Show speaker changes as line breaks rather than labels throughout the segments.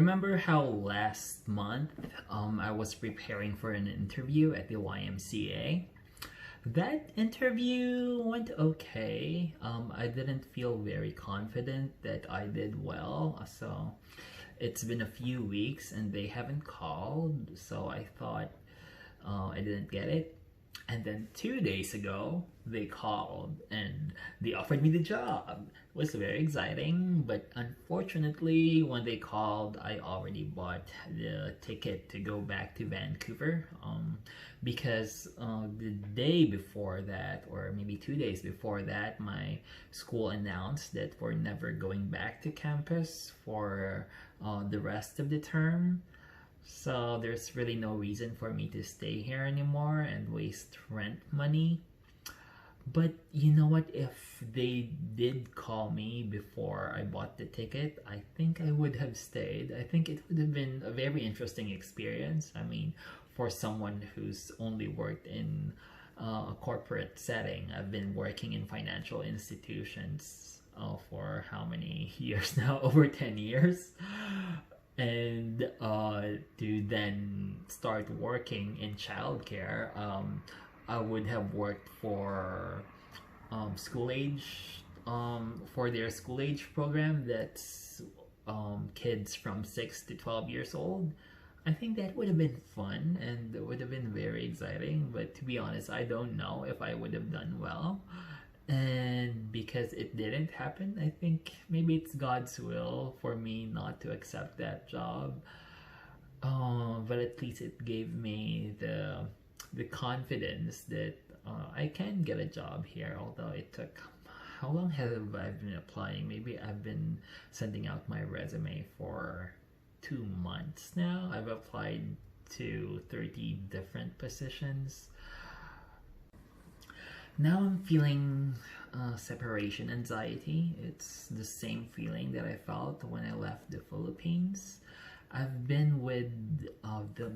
Remember how last month I was preparing for an interview at the YMCA? That interview went okay. I didn't feel very confident that I did well, so it's been a few weeks and they haven't called, so I thought I didn't get it. And then 2 days ago, they called and they offered me the job. It was very exciting, but unfortunately, when they called, I already bought the ticket to go back to Vancouver because the day before that, or maybe 2 days before that, my school announced that we're never going back to campus for the rest of the term. So there's really no reason for me to stay here anymore and waste rent money. But you know what? If they did call me before I bought the ticket, I think I would have stayed. I think it would have been a very interesting experience. I mean, for someone who's only worked in a corporate setting, I've been working in financial institutions for how many years now? Over 10 years. And to then start working in childcare, I would have worked for school age for their school age program that's kids from 6 to 12 years old. I think that would have been fun and it would have been very exciting, but to be honest, I don't know if I would have done well. And because it didn't happen, I think maybe it's God's will for me not to accept that job. But at least it gave me the confidence that I can get a job here. Although it took, how long have I been applying? Maybe I've been sending out my resume for 2 months now. I've applied to 30 different positions. Now I'm feeling separation anxiety. It's the same feeling that I felt when I left the Philippines. I've been with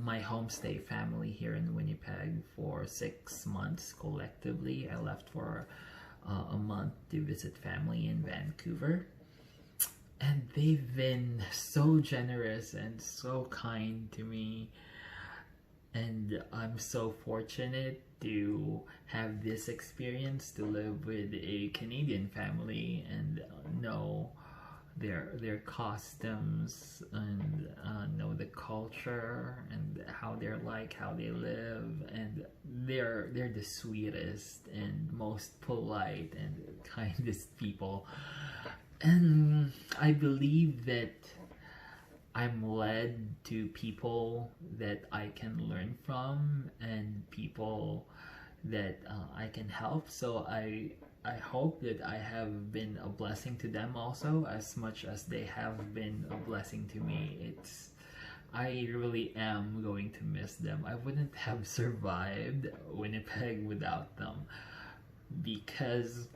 my homestay family here in Winnipeg for 6 months collectively. I left for a month to visit family in Vancouver. And they've been so generous and so kind to me. And I'm so fortunate to have this experience, to live with a Canadian family and know their customs and know the culture and how they're like, how they live, and they're the sweetest and most polite and kindest people. And I believe that I'm led to people that I can learn from and people that I can help. So I hope that I have been a blessing to them also, as much as they have been a blessing to me. I really am going to miss them. I wouldn't have survived Winnipeg without them because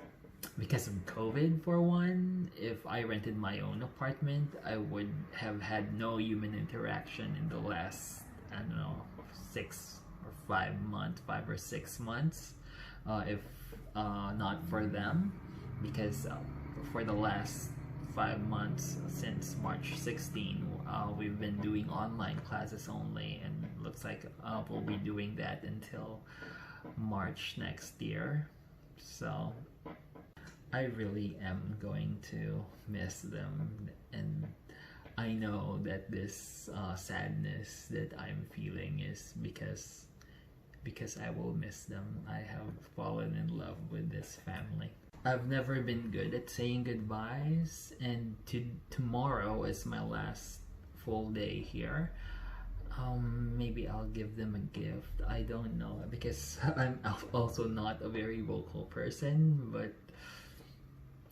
of COVID, for one. If I rented my own apartment, I would have had no human interaction in the last, I don't know, 5 or 6 months, if not for them, because for the last 5 months since March 16, we've been doing online classes only, and it looks like we'll be doing that until March next year. So I really am going to miss them, and I know that this sadness that I'm feeling is because I will miss them. I have fallen in love with this family. I've never been good at saying goodbyes, and tomorrow is my last full day here. Maybe I'll give them a gift. I don't know, because I'm also not a very vocal person, but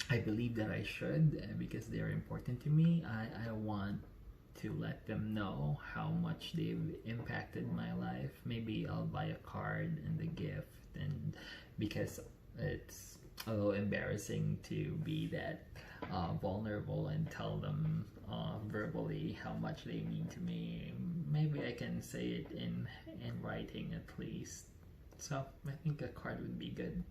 I believe that I should, because they're important to me. I want to let them know how much they've impacted my life. Maybe I'll buy a card and a gift, and because it's a little embarrassing to be that vulnerable and tell them verbally how much they mean to me. Maybe I can say it in writing at least. So I think a card would be good.